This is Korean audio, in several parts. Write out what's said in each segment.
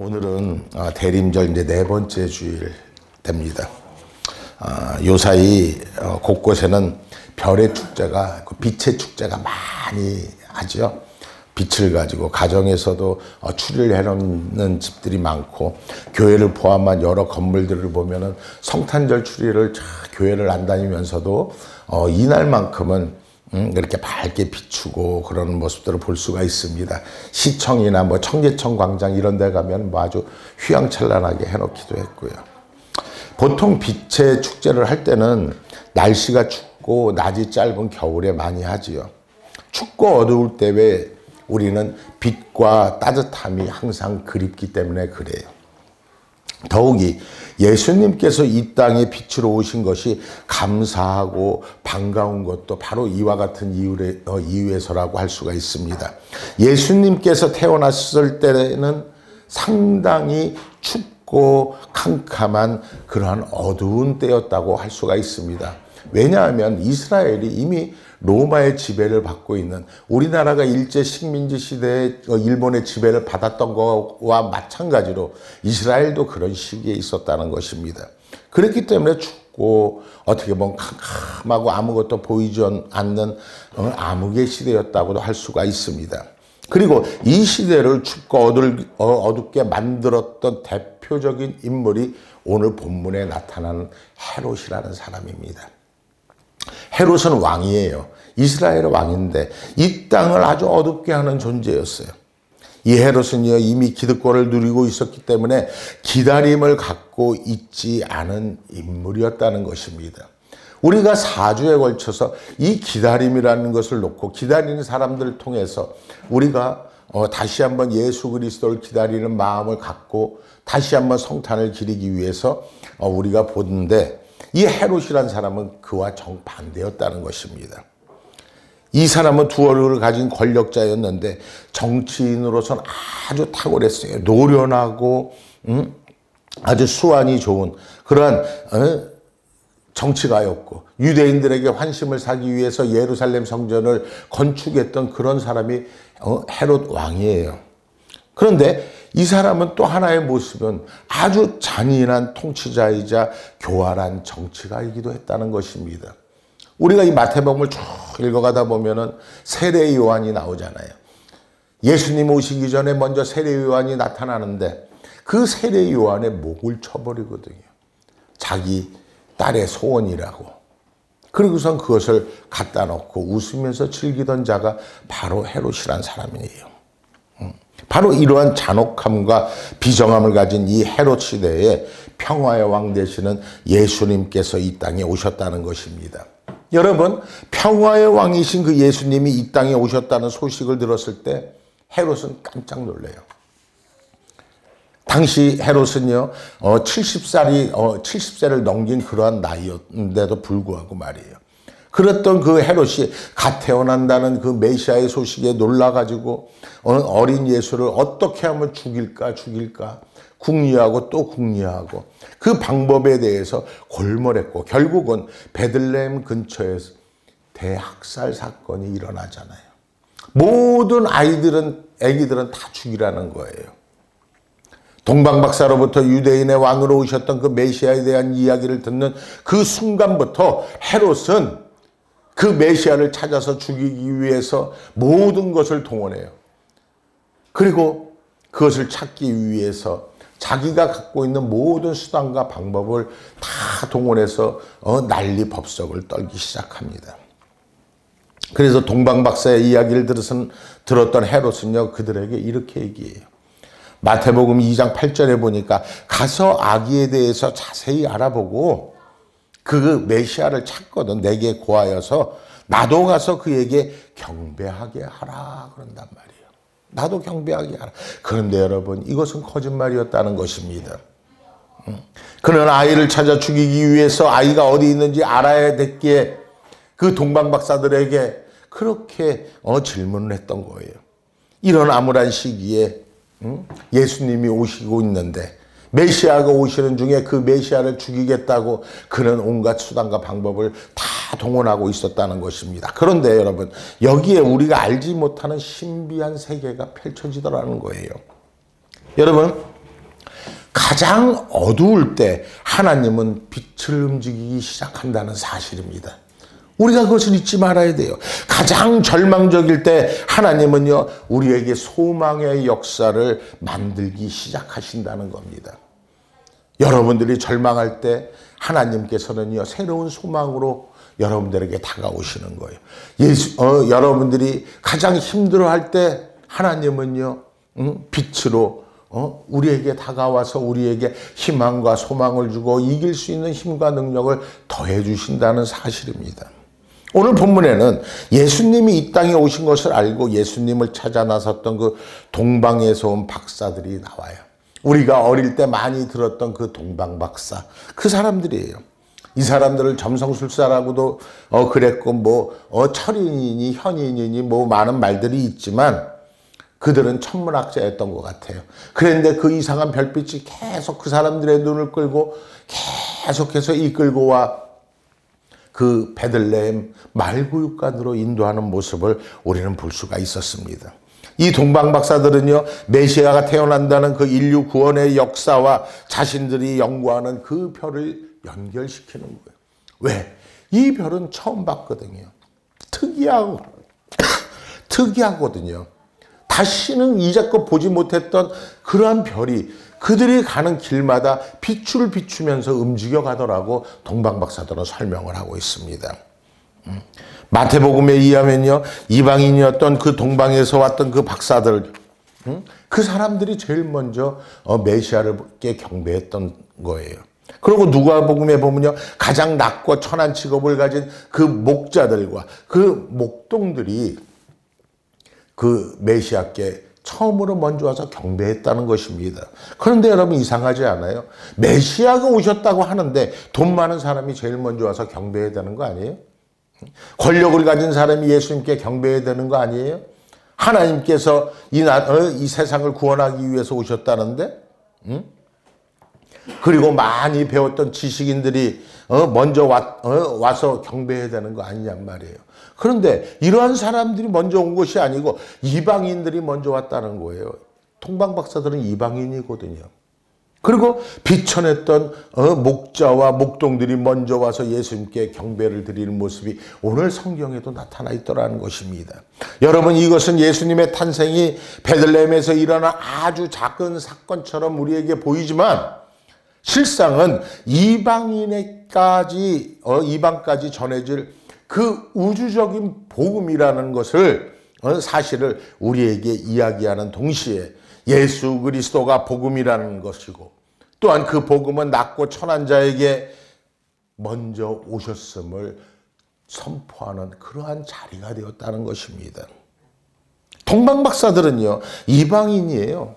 오늘은 대림절 이제 네 번째 주일 됩니다. 요사이 곳곳에는 별의 축제가, 빛의 축제가 많이 하죠. 빛을 가지고 가정에서도 추리를 해놓는 집들이 많고, 교회를 포함한 여러 건물들을 보면은 성탄절 추리를 교회를 안 다니면서도 이날만큼은 이렇게 밝게 비추고 그런 모습들을 볼 수가 있습니다. 시청이나 뭐 청계천 광장 이런 데 가면 뭐 아주 휘황찬란하게 해놓기도 했고요. 보통 빛의 축제를 할 때는 날씨가 춥고 낮이 짧은 겨울에 많이 하지요. 춥고 어두울 때 왜 우리는 빛과 따뜻함이 항상 그립기 때문에 그래요. 더욱이 예수님께서 이 땅에 빛으로 오신 것이 감사하고 반가운 것도 바로 이와 같은 이유에서라고 할 수가 있습니다. 예수님께서 태어났을 때는 상당히 춥고 캄캄한 그러한 어두운 때였다고 할 수가 있습니다. 왜냐하면 이스라엘이 이미 로마의 지배를 받고 있는, 우리나라가 일제 식민지 시대에 일본의 지배를 받았던 것과 마찬가지로 이스라엘도 그런 시기에 있었다는 것입니다. 그렇기 때문에 춥고 어떻게 보면 캄캄하고 아무것도 보이지 않는 암흑의 시대였다고도 할 수가 있습니다. 그리고 이 시대를 춥고 어둡게 만들었던 대표적인 인물이 오늘 본문에 나타나는 헤롯이라는 사람입니다. 헤롯은 왕이에요. 이스라엘의 왕인데 이 땅을 아주 어둡게 하는 존재였어요. 이 헤롯은요, 이미 기득권을 누리고 있었기 때문에 기다림을 갖고 있지 않은 인물이었다는 것입니다. 우리가 4주에 걸쳐서 이 기다림이라는 것을 놓고 기다리는 사람들을 통해서 우리가 다시 한번 예수 그리스도를 기다리는 마음을 갖고 다시 한번 성탄을 기리기 위해서 우리가 보는데, 이 헤롯이라는 사람은 그와 정반대였다는 것입니다. 이 사람은 두 얼굴을 가진 권력자였는데 정치인으로서는 아주 탁월했어요. 노련하고 아주 수완이 좋은 그러한 정치가였고, 유대인들에게 환심을 사기 위해서 예루살렘 성전을 건축했던 그런 사람이 헤롯 왕이에요. 그런데 이 사람은 또 하나의 모습은 아주 잔인한 통치자이자 교활한 정치가이기도 했다는 것입니다. 우리가 이 마태복음을 쭉 읽어가다 보면은 세례 요한이 나오잖아요. 예수님 오시기 전에 먼저 세례 요한이 나타나는데 그 세례 요한의 목을 쳐버리거든요. 자기 딸의 소원이라고. 그리고선 그것을 갖다 놓고 웃으면서 즐기던 자가 바로 헤롯이란 사람이에요. 바로 이러한 잔혹함과 비정함을 가진 이 헤롯 시대에 평화의 왕 되시는 예수님께서 이 땅에 오셨다는 것입니다. 여러분, 평화의 왕이신 그 예수님이 이 땅에 오셨다는 소식을 들었을 때 헤롯은 깜짝 놀래요. 당시 헤롯은요, 70세를 넘긴 그러한 나이였는데도 불구하고 말이에요. 그랬던 그 헤롯이 갓 태어난다는 그 메시아의 소식에 놀라가지고 어린 예수를 어떻게 하면 죽일까 궁리하고 또 궁리하고 그 방법에 대해서 골몰했고, 결국은 베들레헴 근처에서 대학살 사건이 일어나잖아요. 모든 아기들은 다 죽이라는 거예요. 동방박사로부터 유대인의 왕으로 오셨던 그 메시아에 대한 이야기를 듣는 그 순간부터 헤롯은 그 메시아를 찾아서 죽이기 위해서 모든 것을 동원해요. 그리고 그것을 찾기 위해서 자기가 갖고 있는 모든 수단과 방법을 다 동원해서 난리 법석을 떨기 시작합니다. 그래서 동방박사의 이야기를 들었던 헤롯은요, 그들에게 이렇게 얘기해요. 마태복음 2장 8절에 보니까 가서 아기에 대해서 자세히 알아보고 그 메시아를 찾거든 내게 고하여서 나도 가서 그에게 경배하게 하라 그런단 말이에요. 나도 경배하게 하라. 그런데 여러분, 이것은 거짓말이었다는 것입니다. 그는 아이를 찾아 죽이기 위해서 아이가 어디 있는지 알아야 됐기에 그 동방박사들에게 그렇게 질문을 했던 거예요. 이런 암울한 시기에 예수님이 오시고 있는데 메시아가 오시는 중에 그 메시아를 죽이겠다고 그는 온갖 수단과 방법을 다 동원하고 있었다는 것입니다. 그런데 여러분, 여기에 우리가 알지 못하는 신비한 세계가 펼쳐지더라는 거예요. 여러분, 가장 어두울 때 하나님은 빛을 움직이기 시작한다는 사실입니다. 우리가 그것을 잊지 말아야 돼요. 가장 절망적일 때 하나님은요, 우리에게 소망의 역사를 만들기 시작하신다는 겁니다. 여러분들이 절망할 때 하나님께서는요, 새로운 소망으로 여러분들에게 다가오시는 거예요. 여러분들이 가장 힘들어할 때 하나님은요, 빛으로 우리에게 다가와서 우리에게 희망과 소망을 주고 이길 수 있는 힘과 능력을 더해 주신다는 사실입니다. 오늘 본문에는 예수님이 이 땅에 오신 것을 알고 예수님을 찾아 나섰던 그 동방에서 온 박사들이 나와요. 우리가 어릴 때 많이 들었던 그 동방박사, 그 사람들이에요. 이 사람들을 점성술사라고도 그랬고 철인이니 현인이니 많은 말들이 있지만 그들은 천문학자였던 것 같아요. 그런데 그 이상한 별빛이 계속 그 사람들의 눈을 끌고 계속해서 이끌고 와 그 베들레헴 말구육간으로 인도하는 모습을 우리는 볼 수가 있었습니다. 이 동방박사들은요, 메시아가 태어난다는 그 인류 구원의 역사와 자신들이 연구하는 그 별을 연결시키는 거예요. 왜? 이 별은 처음 봤거든요. 특이하거든요. 다시는 이제껏 보지 못했던 그러한 별이 그들이 가는 길마다 빛을 비추면서 움직여 가더라고 동방박사들은 설명을 하고 있습니다. 마태복음에 의하면요, 이방인이었던 그 동방에서 왔던 그 박사들, 그 사람들이 제일 먼저 메시아를께 경배했던 거예요. 그리고 누가복음에 보면요, 가장 낮고 천한 직업을 가진 그 목자들과 그 목동들이 그 메시아께 처음으로 먼저 와서 경배했다는 것입니다. 그런데 여러분 이상하지 않아요? 메시아가 오셨다고 하는데 돈 많은 사람이 제일 먼저 와서 경배해야 되는 거 아니에요? 권력을 가진 사람이 예수님께 경배해야 되는 거 아니에요? 하나님께서 이 세상을 구원하기 위해서 오셨다는데? 그리고 많이 배웠던 지식인들이 먼저 와서 경배해야 되는 거 아니냔 말이에요. 그런데 이러한 사람들이 먼저 온 것이 아니고 이방인들이 먼저 왔다는 거예요. 동방박사들은 이방인이거든요. 그리고 비천했던 목자와 목동들이 먼저 와서 예수님께 경배를 드리는 모습이 오늘 성경에도 나타나 있더라는 것입니다. 여러분, 이것은 예수님의 탄생이 베들레헴에서 일어난 아주 작은 사건처럼 우리에게 보이지만 실상은 이방까지 전해질 그 우주적인 복음이라는 것을 사실을 우리에게 이야기하는 동시에 예수 그리스도가 복음이라는 것이고 또한 그 복음은 낮고 천한 자에게 먼저 오셨음을 선포하는 그러한 자리가 되었다는 것입니다. 동방박사들은요, 이방인이에요.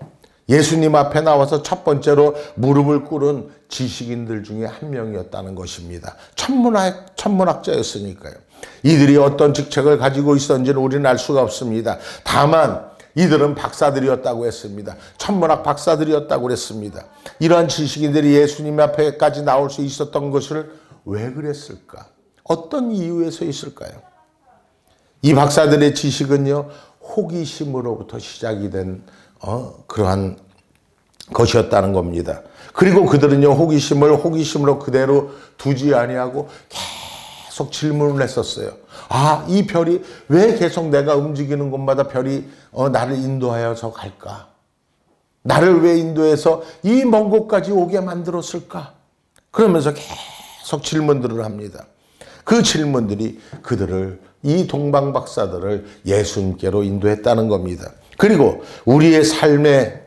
예수님 앞에 나와서 첫 번째로 무릎을 꿇은 지식인들 중에 한 명이었다는 것입니다. 천문학자였으니까요. 이들이 어떤 직책을 가지고 있었는지는 우리는 알 수가 없습니다. 다만 이들은 박사들이었다고 했습니다. 천문학 박사들이었다고 그랬습니다. 이러한 지식인들이 예수님 앞에까지 나올 수 있었던 것을 왜 그랬을까? 어떤 이유에서 있을까요? 이 박사들의 지식은요, 호기심으로부터 시작이 된 그러한 것이었다는 겁니다. 그리고 그들은요, 호기심으로 그대로 두지 아니하고 계속 질문을 했었어요. 이 별이 왜 계속 내가 움직이는 곳마다 별이 나를 인도하여서 갈까? 나를 왜 인도해서 이 먼 곳까지 오게 만들었을까? 그러면서 계속 질문들을 합니다. 그 질문들이 이 동방박사들을 예수님께로 인도했다는 겁니다. 그리고 우리의 삶에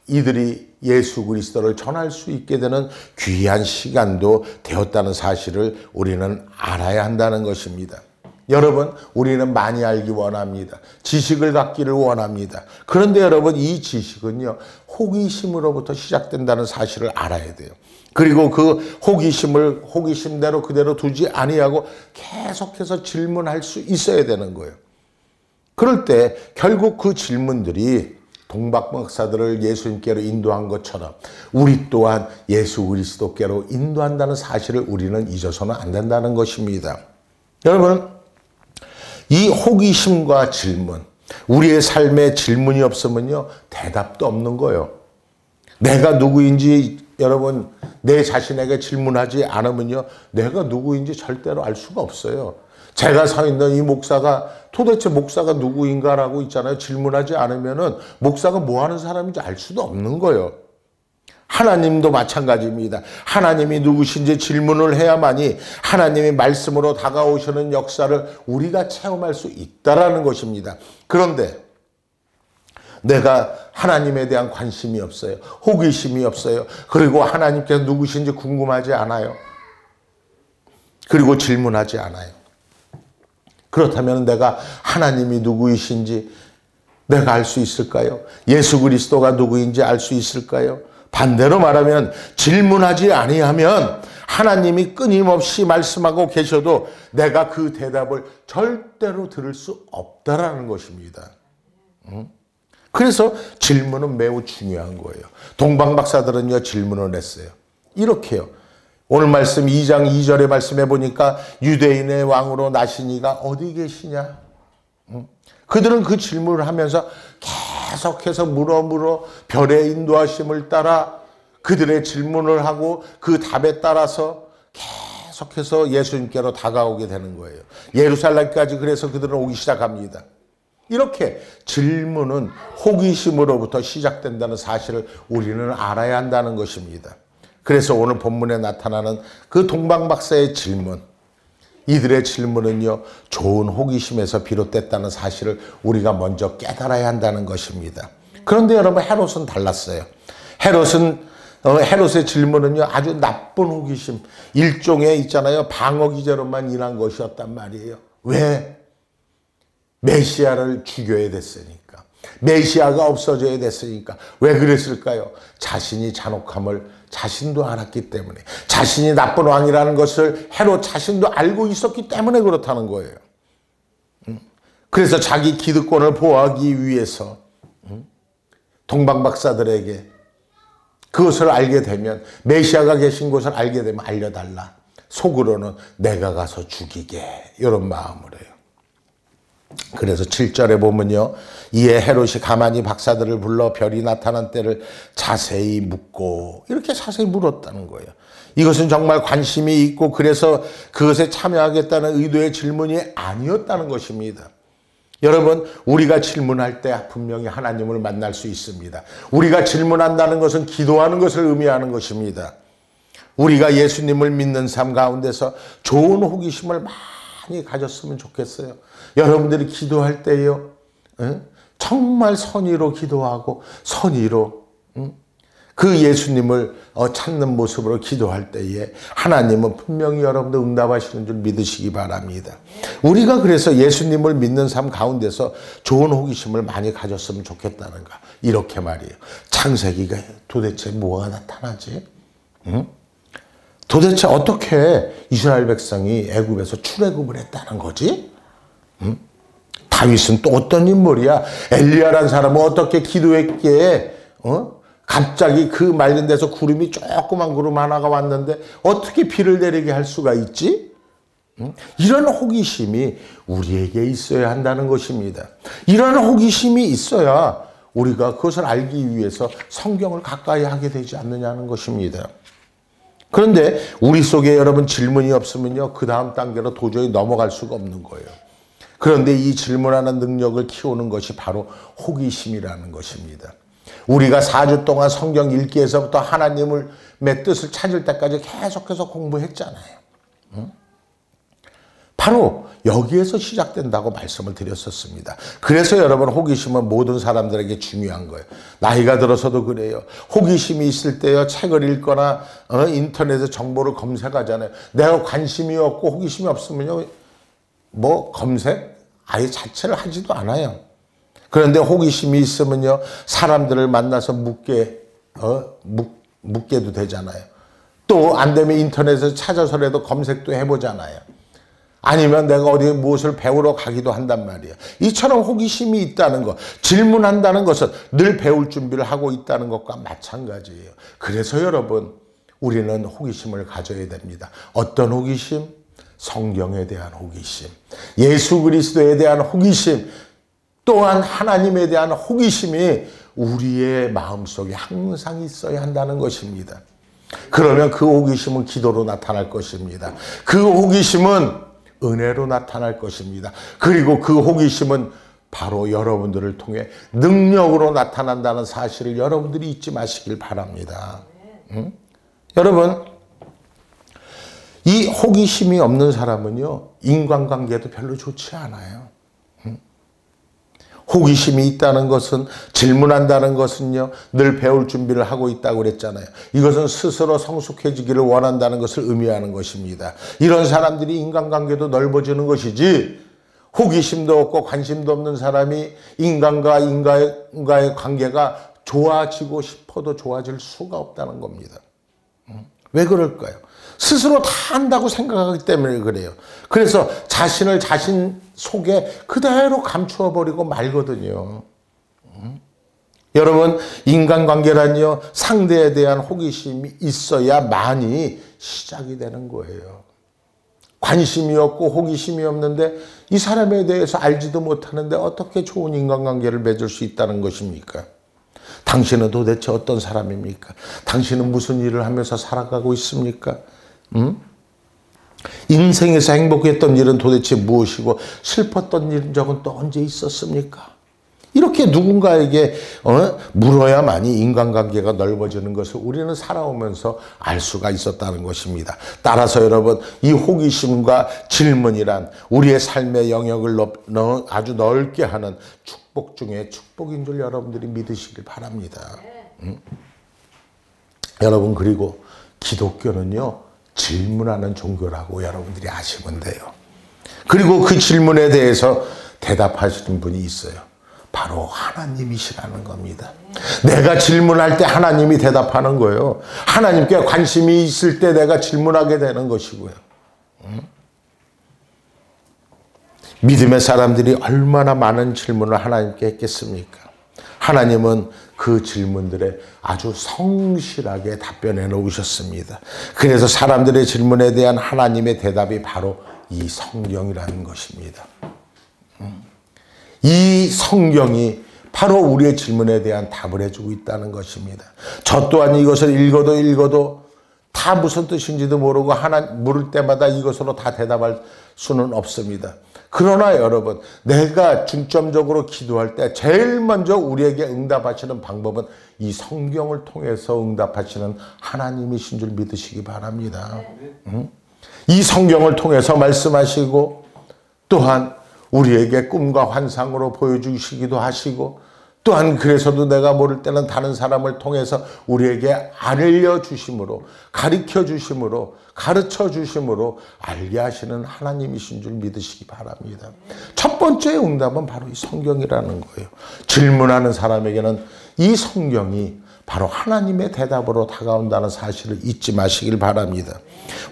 이들이 예수 그리스도를 전할 수 있게 되는 귀한 시간도 되었다는 사실을 우리는 알아야 한다는 것입니다. 여러분, 우리는 많이 알기 원합니다. 지식을 갖기를 원합니다. 그런데 여러분, 이 지식은요, 호기심으로부터 시작된다는 사실을 알아야 돼요. 그리고 그 호기심대로 그대로 두지 아니하고 계속해서 질문할 수 있어야 되는 거예요. 그럴 때 결국 그 질문들이 동방박사들을 예수님께로 인도한 것처럼 우리 또한 예수 그리스도께로 인도한다는 사실을 우리는 잊어서는 안 된다는 것입니다. 여러분, 이 호기심과 질문, 우리의 삶에 질문이 없으면요, 대답도 없는 거예요. 내가 누구인지 여러분 내 자신에게 질문하지 않으면요, 내가 누구인지 절대로 알 수가 없어요. 제가 서 있는 이 목사가 도대체 목사가 누구인가라고 있잖아요. 질문하지 않으면은 목사가 뭐 하는 사람인지 알 수도 없는 거예요. 하나님도 마찬가지입니다. 하나님이 누구신지 질문을 해야만이 하나님이 말씀으로 다가오시는 역사를 우리가 체험할 수 있다라는 것입니다. 그런데 내가 하나님에 대한 관심이 없어요. 호기심이 없어요. 그리고 하나님께서 누구신지 궁금하지 않아요. 그리고 질문하지 않아요. 그렇다면 내가 하나님이 누구이신지 내가 알 수 있을까요? 예수 그리스도가 누구인지 알 수 있을까요? 반대로 말하면 질문하지 아니하면 하나님이 끊임없이 말씀하고 계셔도 내가 그 대답을 절대로 들을 수 없다라는 것입니다. 그래서 질문은 매우 중요한 거예요. 동방 박사들은요, 질문을 했어요. 이렇게요. 오늘 말씀 2장 2절의 말씀해 보니까 유대인의 왕으로 나시니가 어디 계시냐? 그들은 그 질문을 하면서 계속해서 물어 별의 인도하심을 따라 그들의 질문을 하고 그 답에 따라서 계속해서 예수님께로 다가오게 되는 거예요. 예루살렘까지 그래서 그들은 오기 시작합니다. 이렇게 질문은 호기심으로부터 시작된다는 사실을 우리는 알아야 한다는 것입니다. 그래서 오늘 본문에 나타나는 그 동방박사의 질문, 이들의 질문은요, 좋은 호기심에서 비롯됐다는 사실을 우리가 먼저 깨달아야 한다는 것입니다. 그런데 여러분, 헤롯은 달랐어요. 헤롯의 질문은요, 아주 나쁜 호기심, 일종의 있잖아요, 방어 기제로만 일한 것이었단 말이에요. 왜? 메시아를 죽여야 됐으니까. 메시아가 없어져야 됐으니까. 왜 그랬을까요? 자신이 잔혹함을 자신도 알았기 때문에, 자신이 나쁜 왕이라는 것을 헤롯 자신도 알고 있었기 때문에 그렇다는 거예요. 그래서 자기 기득권을 보호하기 위해서 동방박사들에게 그것을 알게 되면, 메시아가 계신 곳을 알게 되면 알려달라. 속으로는 내가 가서 죽이게, 이런 마음으로 해요. 그래서 7절에 보면요, 이에 헤롯이 가만히 박사들을 불러 별이 나타난 때를 자세히 묻고, 이렇게 자세히 물었다는 거예요. 이것은 정말 관심이 있고 그래서 그것에 참여하겠다는 의도의 질문이 아니었다는 것입니다. 여러분, 우리가 질문할 때 분명히 하나님을 만날 수 있습니다. 우리가 질문한다는 것은 기도하는 것을 의미하는 것입니다. 우리가 예수님을 믿는 삶 가운데서 좋은 호기심을 많이 가졌으면 좋겠어요. 여러분들이 기도할 때요, 정말 선의로 기도하고 선의로 그 예수님을 찾는 모습으로 기도할 때에 하나님은 분명히 여러분들 응답하시는 줄 믿으시기 바랍니다. 우리가 그래서 예수님을 믿는 삶 가운데서 좋은 호기심을 많이 가졌으면 좋겠다는가, 이렇게 말이에요. 창세기가 도대체 뭐가 나타나지? 도대체 어떻게 이스라엘 백성이 애굽에서 출애굽을 했다는 거지? 다윗은 또 어떤 인물이야? 엘리야라는 사람은 어떻게 기도했기에 갑자기 그 맑은 데서 구름이 조그만 구름 하나가 왔는데 어떻게 비를 내리게 할 수가 있지? 이런 호기심이 우리에게 있어야 한다는 것입니다. 이런 호기심이 있어야 우리가 그것을 알기 위해서 성경을 가까이 하게 되지 않느냐는 것입니다. 그런데 우리 속에 여러분 질문이 없으면요, 그 다음 단계로 도저히 넘어갈 수가 없는 거예요. 그런데 이 질문하는 능력을 키우는 것이 바로 호기심이라는 것입니다. 우리가 4주 동안 성경 읽기에서부터 하나님의 뜻을 찾을 때까지 계속해서 공부했잖아요. 바로 여기에서 시작된다고 말씀을 드렸었습니다. 그래서 여러분, 호기심은 모든 사람들에게 중요한 거예요. 나이가 들어서도 그래요. 호기심이 있을 때요, 책을 읽거나 인터넷에 정보를 검색하잖아요. 내가 관심이 없고 호기심이 없으면요, 뭐 검색 아예 자체를 하지도 않아요. 그런데 호기심이 있으면요, 사람들을 만나서 묻게도 되잖아요. 또 안 되면 인터넷에서 찾아서라도 검색도 해보잖아요. 아니면 내가 어디에 무엇을 배우러 가기도 한단 말이에요. 이처럼 호기심이 있다는 것, 질문한다는 것은 늘 배울 준비를 하고 있다는 것과 마찬가지예요. 그래서 여러분, 우리는 호기심을 가져야 됩니다. 어떤 호기심? 성경에 대한 호기심, 예수 그리스도에 대한 호기심, 또한 하나님에 대한 호기심이 우리의 마음속에 항상 있어야 한다는 것입니다. 그러면 그 호기심은 기도로 나타날 것입니다. 그 호기심은 은혜로 나타날 것입니다. 그리고 그 호기심은 바로 여러분들을 통해 능력으로 나타난다는 사실을 여러분들이 잊지 마시길 바랍니다. 여러분, 이 호기심이 없는 사람은요, 인간관계도 별로 좋지 않아요. 호기심이 있다는 것은, 질문한다는 것은요, 늘 배울 준비를 하고 있다고 그랬잖아요. 이것은 스스로 성숙해지기를 원한다는 것을 의미하는 것입니다. 이런 사람들이 인간관계도 넓어지는 것이지, 호기심도 없고 관심도 없는 사람이 인간과 인간과의 관계가 좋아지고 싶어도 좋아질 수가 없다는 겁니다. 왜 그럴까요? 스스로 다 안다고 생각하기 때문에 그래요. 그래서 자신을 자신 속에 그대로 감추어 버리고 말거든요. 여러분, 인간관계란요, 상대에 대한 호기심이 있어야만이 시작이 되는 거예요. 관심이 없고 호기심이 없는데 이 사람에 대해서 알지도 못하는데 어떻게 좋은 인간관계를 맺을 수 있다는 것입니까? 당신은 도대체 어떤 사람입니까? 당신은 무슨 일을 하면서 살아가고 있습니까? 인생에서 행복했던 일은 도대체 무엇이고 슬펐던 일은 적은 또 언제 있었습니까? 이렇게 누군가에게 물어야만이 인간관계가 넓어지는 것을 우리는 살아오면서 알 수가 있었다는 것입니다. 따라서 여러분, 이 호기심과 질문이란 우리의 삶의 영역을 아주 넓게 하는 축복 중에 축복인 줄 여러분들이 믿으시길 바랍니다. 여러분, 그리고 기독교는요, 질문하는 종교라고 여러분들이 아시면 돼요. 그리고 그 질문에 대해서 대답하시는 분이 있어요. 바로 하나님이시라는 겁니다. 내가 질문할 때 하나님이 대답하는 거예요. 하나님께 관심이 있을 때 내가 질문하게 되는 것이고요. 믿음의 사람들이 얼마나 많은 질문을 하나님께 했겠습니까? 하나님은 그 질문들에 아주 성실하게 답변해 놓으셨습니다. 그래서 사람들의 질문에 대한 하나님의 대답이 바로 이 성경이라는 것입니다. 이 성경이 바로 우리의 질문에 대한 답을 해주고 있다는 것입니다. 저 또한 이것을 읽어도 다 무슨 뜻인지도 모르고 물을 때마다 이것으로 다 대답할 수는 없습니다. 그러나 여러분, 내가 중점적으로 기도할 때 제일 먼저 우리에게 응답하시는 방법은 이 성경을 통해서 응답하시는 하나님이신 줄 믿으시기 바랍니다. 이 성경을 통해서 말씀하시고 또한 우리에게 꿈과 환상으로 보여주시기도 하시고 또한 그래서도 내가 모를 때는 다른 사람을 통해서 우리에게 알려주심으로 가르쳐주심으로 가르쳐주심으로 알게 하시는 하나님이신 줄 믿으시기 바랍니다. 첫 번째 응답은 바로 이 성경이라는 거예요. 질문하는 사람에게는 이 성경이 바로 하나님의 대답으로 다가온다는 사실을 잊지 마시길 바랍니다.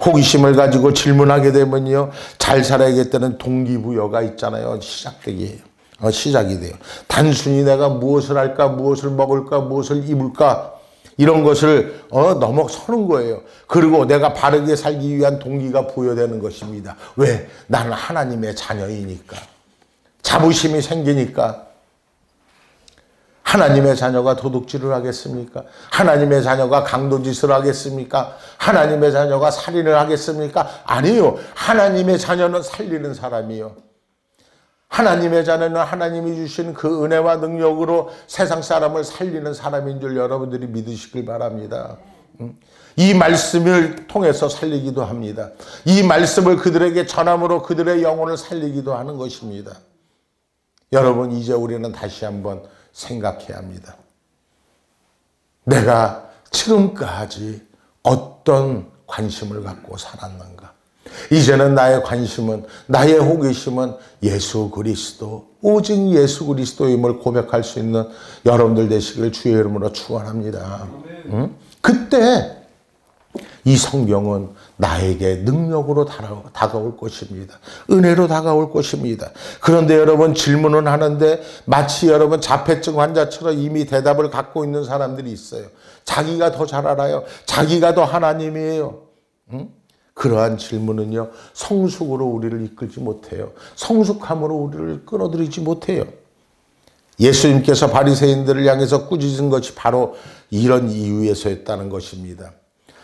호기심을 가지고 질문하게 되면요, 잘 살아야겠다는 동기부여가 있잖아요. 시작이 돼요. 단순히 내가 무엇을 할까, 무엇을 먹을까, 무엇을 입을까 이런 것을 넘어서는 거예요. 그리고 내가 바르게 살기 위한 동기가 부여되는 것입니다. 왜? 나는 하나님의 자녀이니까. 자부심이 생기니까. 하나님의 자녀가 도둑질을 하겠습니까? 하나님의 자녀가 강도짓을 하겠습니까? 하나님의 자녀가 살인을 하겠습니까? 아니요. 하나님의 자녀는 살리는 사람이요. 하나님의 자녀는 하나님이 주신 그 은혜와 능력으로 세상 사람을 살리는 사람인 줄 여러분들이 믿으시길 바랍니다. 이 말씀을 통해서 살리기도 합니다. 이 말씀을 그들에게 전함으로 그들의 영혼을 살리기도 하는 것입니다. 여러분, 이제 우리는 다시 한번 생각해야 합니다. 내가 지금까지 어떤 관심을 갖고 살았는가? 이제는 나의 관심은, 나의 호기심은 예수 그리스도, 오직 예수 그리스도임을 고백할 수 있는 여러분들 되시길 주의 이름으로 축원합니다. 그때 이 성경은 나에게 능력으로 다가올 것입니다. 은혜로 다가올 것입니다. 그런데 여러분, 질문은 하는데 마치 여러분 자폐증 환자처럼 이미 대답을 갖고 있는 사람들이 있어요. 자기가 더 잘 알아요. 자기가 더 하나님이에요. 그러한 질문은요, 성숙으로 우리를 이끌지 못해요. 성숙함으로 우리를 끌어들이지 못해요. 예수님께서 바리새인들을 향해서 꾸짖은 것이 바로 이런 이유에서였다는 것입니다.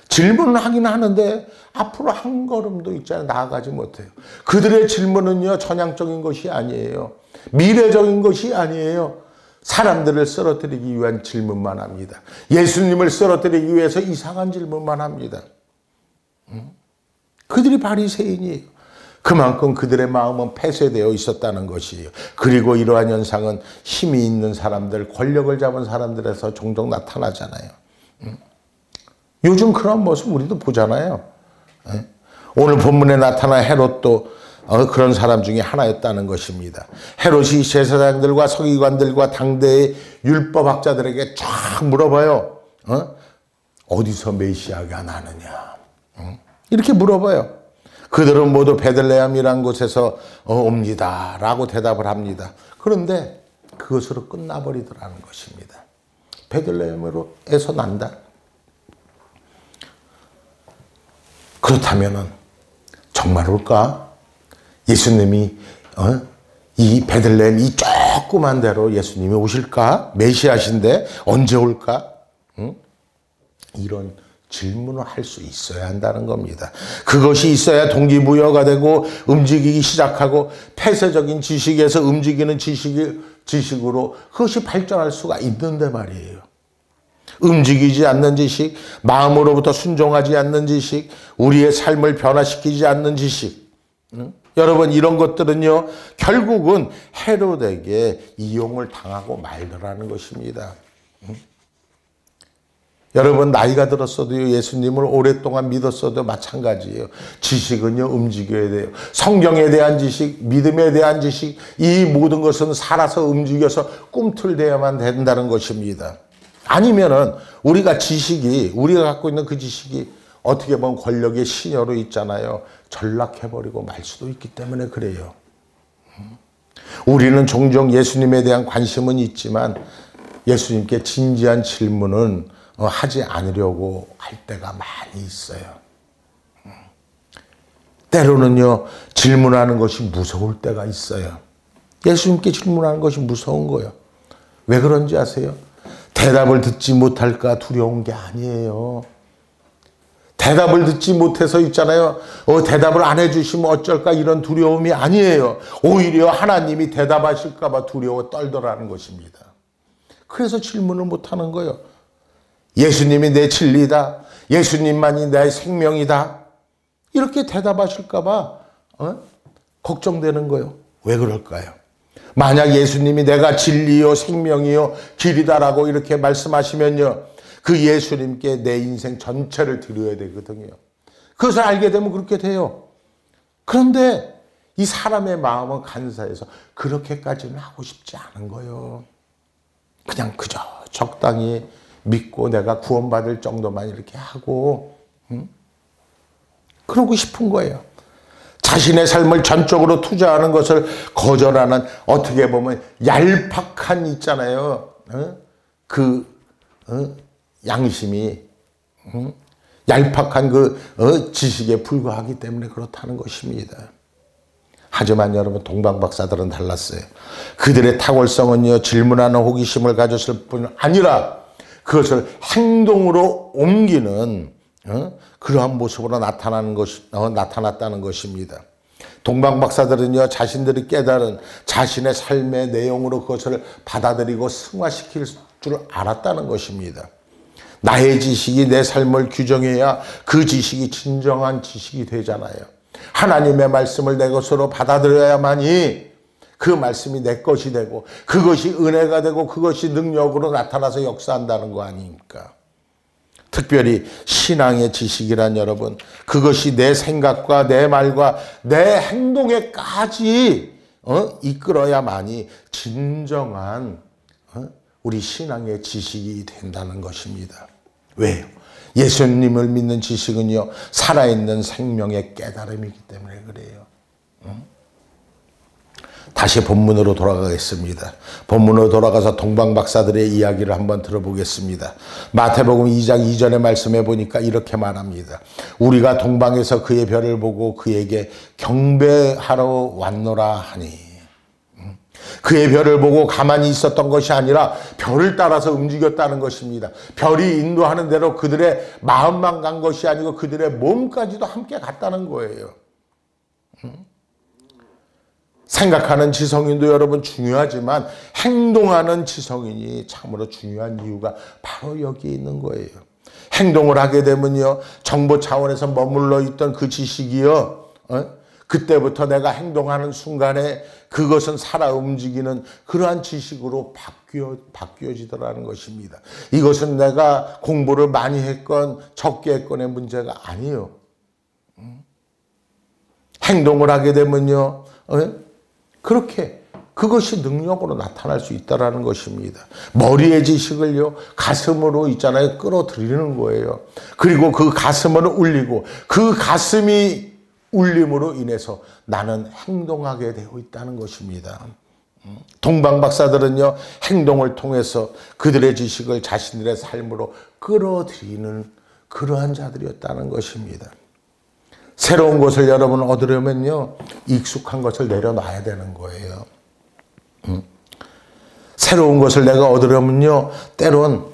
질문은 하긴 하는데 앞으로 한 걸음도 있잖아요. 나아가지 못해요. 그들의 질문은요, 전향적인 것이 아니에요. 미래적인 것이 아니에요. 사람들을 쓰러뜨리기 위한 질문만 합니다. 예수님을 쓰러뜨리기 위해서 이상한 질문만 합니다. 그들이 바리새인이에요. 그만큼 그들의 마음은 폐쇄되어 있었다는 것이에요. 그리고 이러한 현상은 힘이 있는 사람들, 권력을 잡은 사람들에서 종종 나타나잖아요. 요즘 그런 모습 우리도 보잖아요. 오늘 본문에 나타난 헤롯도 그런 사람 중에 하나였다는 것입니다. 헤롯이 제사장들과 서기관들과 당대의 율법학자들에게 쫙 물어봐요. 어디서 메시아가 나느냐? 이렇게 물어봐요. 그들은 모두 베들레헴이라는 곳에서 옵니다 라고 대답을 합니다. 그런데 그것으로 끝나버리더라는 것입니다. 베들레헴에서 난다. 그렇다면 정말 올까? 예수님이 이 베들레헴 이 조그만 데로 예수님이 오실까? 메시아신데 언제 올까? 이런 질문을 할 수 있어야 한다는 겁니다. 그것이 있어야 동기부여가 되고 움직이기 시작하고 폐쇄적인 지식에서 움직이는 지식으로 그것이 발전할 수가 있는데 말이에요. 움직이지 않는 지식, 마음으로부터 순종하지 않는 지식, 우리의 삶을 변화시키지 않는 지식. 여러분, 이런 것들은요, 결국은 헤롯에게 이용을 당하고 말더라는 것입니다. 여러분, 나이가 들었어도 예수님을 오랫동안 믿었어도 마찬가지예요. 지식은요, 움직여야 돼요. 성경에 대한 지식, 믿음에 대한 지식, 이 모든 것은 살아서 움직여서 꿈틀대야만 된다는 것입니다. 아니면은 우리가 갖고 있는 그 지식이 어떻게 보면 권력의 신여로 있잖아요. 전락해버리고 말 수도 있기 때문에 그래요. 우리는 종종 예수님에 대한 관심은 있지만 예수님께 진지한 질문은 하지 않으려고 할 때가 많이 있어요. 때로는요, 질문하는 것이 무서울 때가 있어요. 예수님께 질문하는 것이 무서운 거예요. 왜 그런지 아세요? 대답을 듣지 못할까 두려운 게 아니에요. 대답을 듣지 못해서 있잖아요. 대답을 안 해주시면 어쩔까 이런 두려움이 아니에요. 오히려 하나님이 대답하실까 봐 두려워 떨더라는 것입니다. 그래서 질문을 못하는 거예요. 예수님이 내 진리다. 예수님만이 내 생명이다. 이렇게 대답하실까 봐 걱정되는 거예요. 왜 그럴까요? 만약 예수님이 내가 진리요 생명이요 길이다라고 이렇게 말씀하시면요, 그 예수님께 내 인생 전체를 드려야 되거든요. 그것을 알게 되면 그렇게 돼요. 그런데 이 사람의 마음은 간사해서 그렇게까지는 하고 싶지 않은 거예요. 그냥 그저 적당히 믿고 내가 구원받을 정도만 이렇게 하고 그러고 싶은 거예요. 자신의 삶을 전적으로 투자하는 것을 거절하는, 어떻게 보면 얄팍한 있잖아요. 양심이 얄팍한 지식에 불과하기 때문에 그렇다는 것입니다. 하지만 여러분, 동방박사들은 달랐어요. 그들의 탁월성은요, 질문하는 호기심을 가졌을 뿐 아니라 그것을 행동으로 옮기는 그러한 모습으로 나타났다는 것입니다. 동방박사들은요, 자신들이 깨달은 자신의 삶의 내용으로 그것을 받아들이고 승화시킬 줄 알았다는 것입니다. 나의 지식이 내 삶을 규정해야 그 지식이 진정한 지식이 되잖아요. 하나님의 말씀을 내 것으로 받아들여야만이 그 말씀이 내 것이 되고 그것이 은혜가 되고 그것이 능력으로 나타나서 역사한다는 거 아닙니까? 특별히 신앙의 지식이란, 여러분, 그것이 내 생각과 내 말과 내 행동에까지 이끌어야만이 진정한 우리 신앙의 지식이 된다는 것입니다. 왜요? 예수님을 믿는 지식은요, 살아있는 생명의 깨달음이기 때문에 그래요. 다시 본문으로 돌아가겠습니다. 본문으로 돌아가서 동방박사들의 이야기를 한번 들어보겠습니다. 마태복음 2장 2절의 말씀에 보니까 이렇게 말합니다. 우리가 동방에서 그의 별을 보고 그에게 경배하러 왔노라 하니. 그의 별을 보고 가만히 있었던 것이 아니라 별을 따라서 움직였다는 것입니다. 별이 인도하는 대로 그들의 마음만 간 것이 아니고 그들의 몸까지도 함께 갔다는 거예요. 생각하는 지성인도 여러분 중요하지만 행동하는 지성인이 참으로 중요한 이유가 바로 여기에 있는 거예요. 행동을 하게 되면요, 정보 차원에서 머물러 있던 그 지식이요, 그때부터 내가 행동하는 순간에 그것은 살아 움직이는 그러한 지식으로 바뀌어지더라는 것입니다. 이것은 내가 공부를 많이 했건 적게 했건의 문제가 아니에요. 행동을 하게 되면요, 그렇게 그것이 능력으로 나타날 수 있다는 것입니다. 머리의 지식을요, 가슴으로 있잖아요, 끌어들이는 거예요. 그리고 그 가슴을 울리고 그 가슴이 울림으로 인해서 나는 행동하게 되어 있다는 것입니다. 동방 박사들은요, 행동을 통해서 그들의 지식을 자신들의 삶으로 끌어들이는 그러한 자들이었다는 것입니다. 새로운 것을 여러분 얻으려면요, 익숙한 것을 내려놔야 되는 거예요. 새로운 것을 내가 얻으려면요, 때론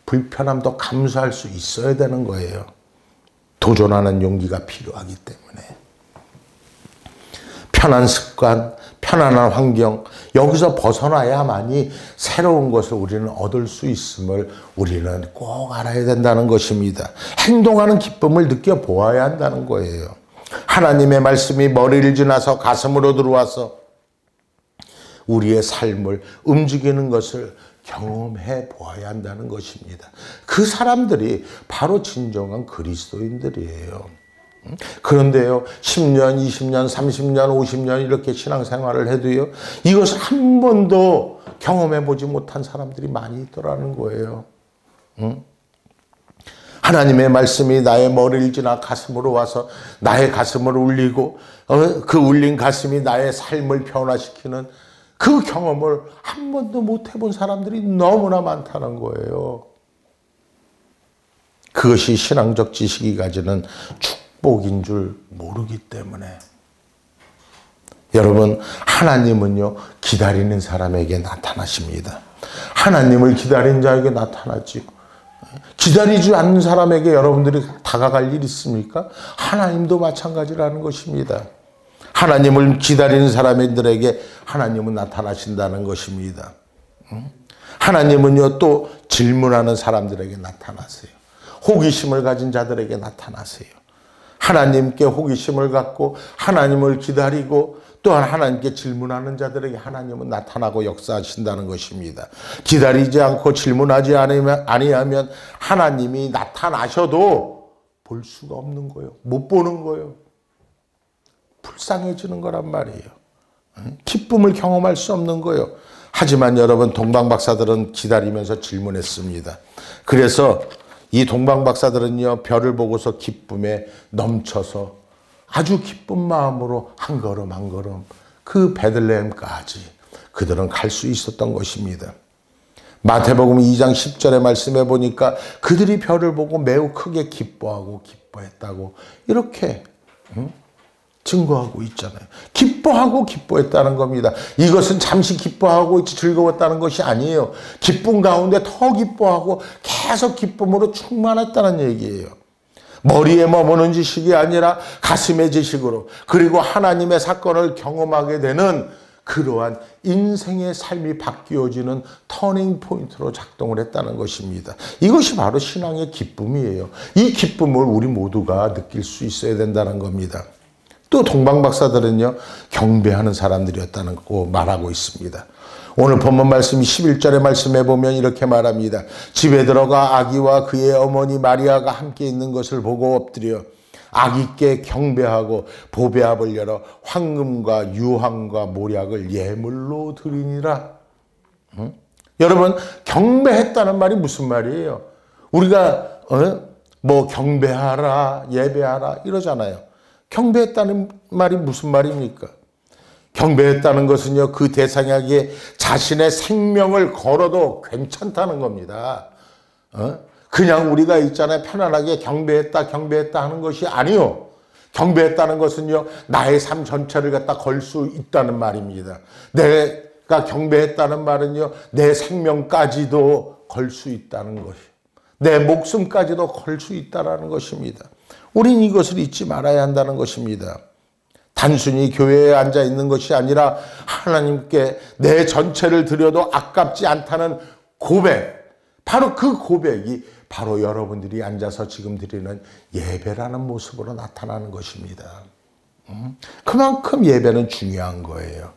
불편함도 감수할 수 있어야 되는 거예요. 도전하는 용기가 필요하기 때문에. 편한 습관, 편안한 환경, 여기서 벗어나야만이 새로운 것을 우리는 얻을 수 있음을 우리는 꼭 알아야 된다는 것입니다. 행동하는 기쁨을 느껴보아야 한다는 거예요. 하나님의 말씀이 머리를 지나서 가슴으로 들어와서 우리의 삶을 움직이는 것을 경험해 보아야 한다는 것입니다. 그 사람들이 바로 진정한 그리스도인들이에요. 그런데요, 10년, 20년, 30년, 50년 이렇게 신앙생활을 해도요, 이것을 한 번도 경험해 보지 못한 사람들이 많이 있더라는 거예요. 하나님의 말씀이 나의 머리를 지나 가슴으로 와서 나의 가슴을 울리고 그 울린 가슴이 나의 삶을 변화시키는 그 경험을 한 번도 못 해본 사람들이 너무나 많다는 거예요. 그것이 신앙적 지식이 가지는 축복인 줄 모르기 때문에. 여러분, 하나님은요, 기다리는 사람에게 나타나십니다. 하나님을 기다린 자에게 나타나지요. 기다리지 않는 사람에게 여러분들이 다가갈 일 있습니까? 하나님도 마찬가지라는 것입니다. 하나님을 기다리는 사람들에게 하나님은 나타나신다는 것입니다. 하나님은요, 또 질문하는 사람들에게 나타나세요. 호기심을 가진 자들에게 나타나세요. 하나님께 호기심을 갖고 하나님을 기다리고 또한 하나님께 질문하는 자들에게 하나님은 나타나고 역사하신다는 것입니다. 기다리지 않고 질문하지 아니하면 하나님이 나타나셔도 볼 수가 없는 거예요. 못 보는 거예요. 불쌍해지는 거란 말이에요. 기쁨을 경험할 수 없는 거예요. 하지만 여러분, 동방박사들은 기다리면서 질문했습니다. 그래서 이 동방박사들은요, 별을 보고서 기쁨에 넘쳐서 아주 기쁜 마음으로 한 걸음 한 걸음 그 베들레헴까지 그들은 갈 수 있었던 것입니다. 마태복음 2장 10절의 말씀해 보니까 그들이 별을 보고 매우 크게 기뻐하고 기뻐했다고 이렇게 증거하고 있잖아요. 기뻐하고 기뻐했다는 겁니다. 이것은 잠시 기뻐하고 즐거웠다는 것이 아니에요. 기쁨 가운데 더 기뻐하고 계속 기쁨으로 충만했다는 얘기예요. 머리에 머무는 지식이 아니라 가슴의 지식으로, 그리고 하나님의 사건을 경험하게 되는 그러한 인생의 삶이 바뀌어지는 터닝 포인트로 작동을 했다는 것입니다. 이것이 바로 신앙의 기쁨이에요. 이 기쁨을 우리 모두가 느낄 수 있어야 된다는 겁니다. 또 동방박사들은요, 경배하는 사람들이었다고 말하고 있습니다. 오늘 본문 말씀 11절의 말씀에 보면 이렇게 말합니다. 집에 들어가 아기와 그의 어머니 마리아가 함께 있는 것을 보고 엎드려 아기께 경배하고 보배압을 열어 황금과 유황과 모략을 예물로 드리니라. 여러분, 경배했다는 말이 무슨 말이에요? 우리가 뭐 경배하라, 예배하라 이러잖아요. 경배했다는 말이 무슨 말입니까? 경배했다는 것은요, 그 대상에게 자신의 생명을 걸어도 괜찮다는 겁니다. 그냥 우리가 있잖아요, 편안하게 경배했다 하는 것이 아니요. 경배했다는 것은요, 나의 삶 전체를 갖다 걸 수 있다는 말입니다. 내 내가 경배했다는 말은요, 내 생명까지도 걸 수 있다는 것이요, 내 목숨까지도 걸 수 있다는 것입니다. 우린 이것을 잊지 말아야 한다는 것입니다. 단순히 교회에 앉아 있는 것이 아니라 하나님께 내 전체를 드려도 아깝지 않다는 고백, 바로 그 고백이 바로 여러분들이 앉아서 지금 드리는 예배라는 모습으로 나타나는 것입니다. 그만큼 예배는 중요한 거예요.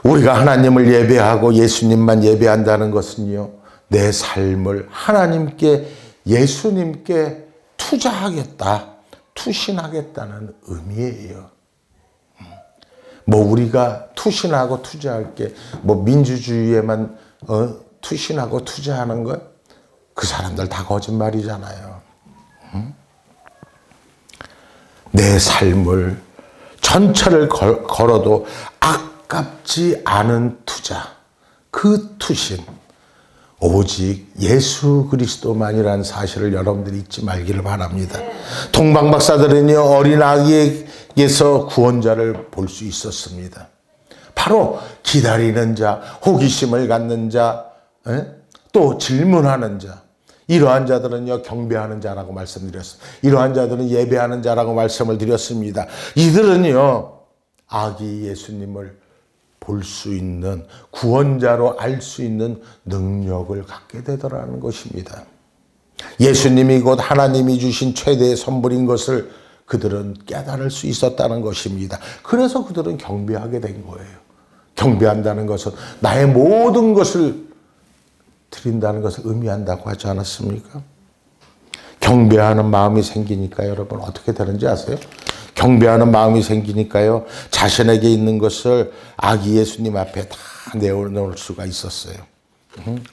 우리가 하나님을 예배하고 예수님만 예배한다는 것은요, 내 삶을 하나님께, 예수님께 투자하겠다, 투신하겠다는 의미예요. 뭐 우리가 투신하고 투자할 게 뭐 민주주의에만 투신하고 투자하는 것, 그 사람들 다 거짓말이잖아요. 내 삶을 전체를 걸어도 아깝지 않은 투자, 그 투신, 오직 예수 그리스도만이라는 사실을 여러분들이 잊지 말기를 바랍니다. 동방 박사들은요, 어린 아기에게서 구원자를 볼 수 있었습니다. 바로 기다리는 자, 호기심을 갖는 자, 또 질문하는 자, 이러한 자들은요, 경배하는 자라고 말씀드렸습니다. 이러한 자들은 예배하는 자라고 말씀을 드렸습니다. 이들은요, 아기 예수님을 볼 수 있는, 구원자로 알 수 있는 능력을 갖게 되더라는 것입니다. 예수님이 곧 하나님이 주신 최대의 선물인 것을 그들은 깨달을 수 있었다는 것입니다. 그래서 그들은 경배하게 된 거예요. 경배한다는 것은 나의 모든 것을 드린다는 것을 의미한다고 하지 않았습니까? 경배하는 마음이 생기니까 여러분 어떻게 되는지 아세요? 경배하는 마음이 생기니까요, 자신에게 있는 것을 아기 예수님 앞에 다 내어놓을 수가 있었어요.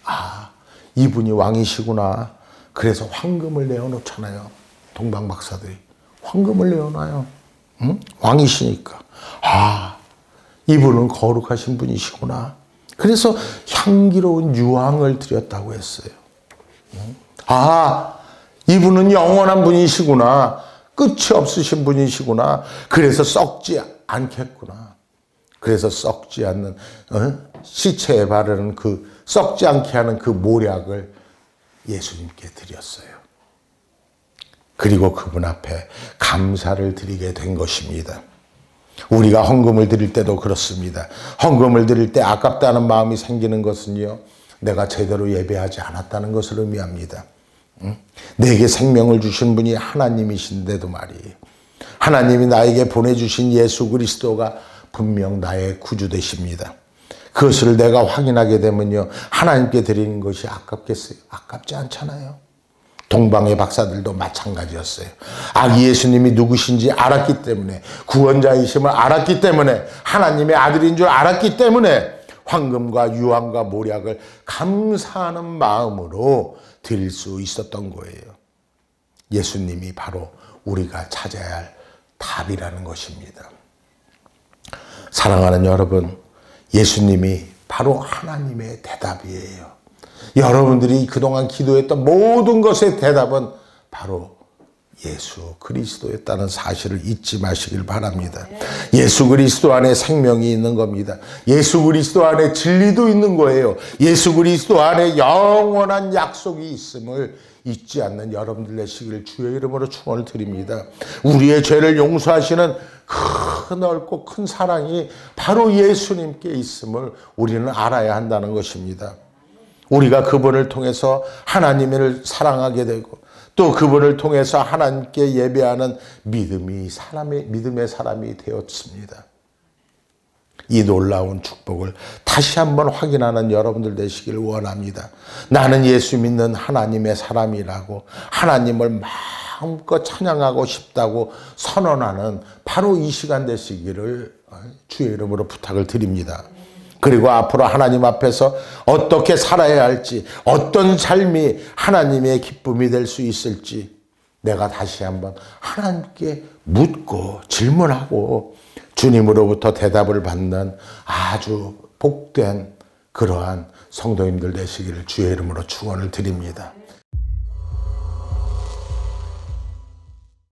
아, 이분이 왕이시구나. 그래서 황금을 내어놓잖아요. 동방 박사들이 황금을 내어놔요. 왕이시니까. 아, 이분은 거룩하신 분이시구나. 그래서 향기로운 유황을 드렸다고 했어요. 아, 이분은 영원한 분이시구나. 끝이 없으신 분이시구나. 그래서 썩지 않겠구나. 그래서 썩지 않는, 시체에 바르는 그 썩지 않게 하는 그 모략을 예수님께 드렸어요. 그리고 그분 앞에 감사를 드리게 된 것입니다. 우리가 헌금을 드릴 때도 그렇습니다. 헌금을 드릴 때 아깝다는 마음이 생기는 것은요, 내가 제대로 예배하지 않았다는 것을 의미합니다. 내게 생명을 주신 분이 하나님이신데도 말이에요. 하나님이 나에게 보내주신 예수 그리스도가 분명 나의 구주 되십니다. 그것을 내가 확인하게 되면요, 하나님께 드리는 것이 아깝겠어요? 아깝지 않잖아요. 동방의 박사들도 마찬가지였어요. 아기 예수님이 누구신지 알았기 때문에, 구원자이심을 알았기 때문에, 하나님의 아들인 줄 알았기 때문에 황금과 유황과 모략을 감사하는 마음으로 드릴 수 있었던 거예요. 예수님이 바로 우리가 찾아야 할 답이라는 것입니다. 사랑하는 여러분, 예수님이 바로 하나님의 대답이에요. 여러분들이 그동안 기도했던 모든 것의 대답은 바로 예수 그리스도였다는 사실을 잊지 마시길 바랍니다. 예수 그리스도 안에 생명이 있는 겁니다. 예수 그리스도 안에 진리도 있는 거예요. 예수 그리스도 안에 영원한 약속이 있음을 잊지 않는 여러분들 되시기를 주의 이름으로 축원을 드립니다. 우리의 죄를 용서하시는 큰 넓고 큰 사랑이 바로 예수님께 있음을 우리는 알아야 한다는 것입니다. 우리가 그분을 통해서 하나님을 사랑하게 되고, 또 그분을 통해서 하나님께 예배하는 믿음의 사람이 되었습니다. 이 놀라운 축복을 다시 한번 확인하는 여러분들 되시기를 원합니다. 나는 예수 믿는 하나님의 사람이라고, 하나님을 마음껏 찬양하고 싶다고 선언하는 바로 이 시간 되시기를 주의 이름으로 부탁을 드립니다. 그리고 앞으로 하나님 앞에서 어떻게 살아야 할지, 어떤 삶이 하나님의 기쁨이 될 수 있을지 내가 다시 한번 하나님께 묻고 질문하고 주님으로부터 대답을 받는 아주 복된 그러한 성도님들 되시기를 주의 이름으로 축원을 드립니다.